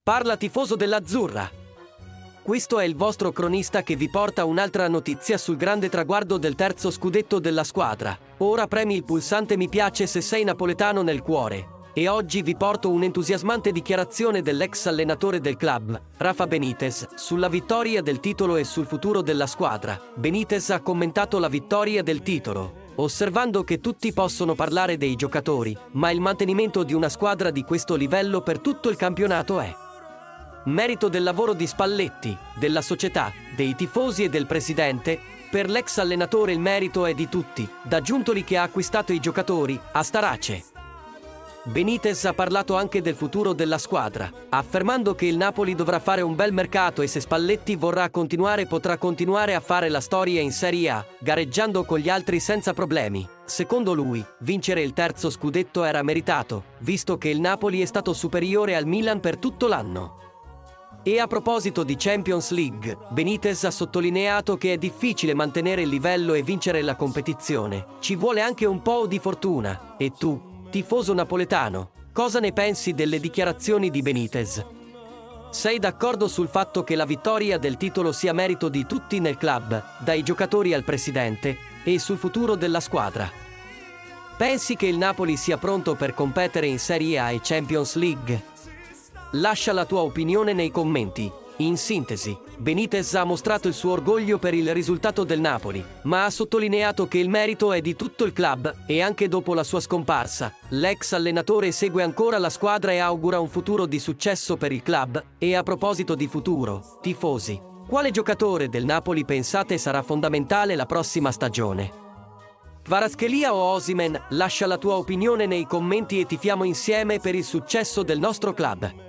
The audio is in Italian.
Parla tifoso dell'Azzurra. Questo è il vostro cronista che vi porta un'altra notizia sul grande traguardo del terzo scudetto della squadra. Ora premi il pulsante mi piace se sei napoletano nel cuore. E oggi vi porto un'entusiasmante dichiarazione dell'ex allenatore del club, Rafa Benitez, sulla vittoria del titolo e sul futuro della squadra. Benitez ha commentato la vittoria del titolo, osservando che tutti possono parlare dei giocatori, ma il mantenimento di una squadra di questo livello per tutto il campionato è merito del lavoro di Spalletti, della società, dei tifosi e del presidente. Per l'ex allenatore il merito è di tutti, da Giuntoli che ha acquistato i giocatori, a Starace. Benitez ha parlato anche del futuro della squadra, affermando che il Napoli dovrà fare un bel mercato e se Spalletti vorrà continuare potrà continuare a fare la storia in Serie A, gareggiando con gli altri senza problemi. Secondo lui, vincere il terzo scudetto era meritato, visto che il Napoli è stato superiore al Milan per tutto l'anno. E a proposito di Champions League, Benitez ha sottolineato che è difficile mantenere il livello e vincere la competizione. Ci vuole anche un po' di fortuna. E tu, tifoso napoletano, cosa ne pensi delle dichiarazioni di Benitez? Sei d'accordo sul fatto che la vittoria del titolo sia merito di tutti nel club, dai giocatori al presidente, e sul futuro della squadra? Pensi che il Napoli sia pronto per competere in Serie A e Champions League? Lascia la tua opinione nei commenti. In sintesi, Benitez ha mostrato il suo orgoglio per il risultato del Napoli, ma ha sottolineato che il merito è di tutto il club e anche dopo la sua scomparsa, l'ex allenatore segue ancora la squadra e augura un futuro di successo per il club. E a proposito di futuro, tifosi, quale giocatore del Napoli pensate sarà fondamentale la prossima stagione? Kvaratskhelia o Osimhen? Lascia la tua opinione nei commenti e tifiamo insieme per il successo del nostro club.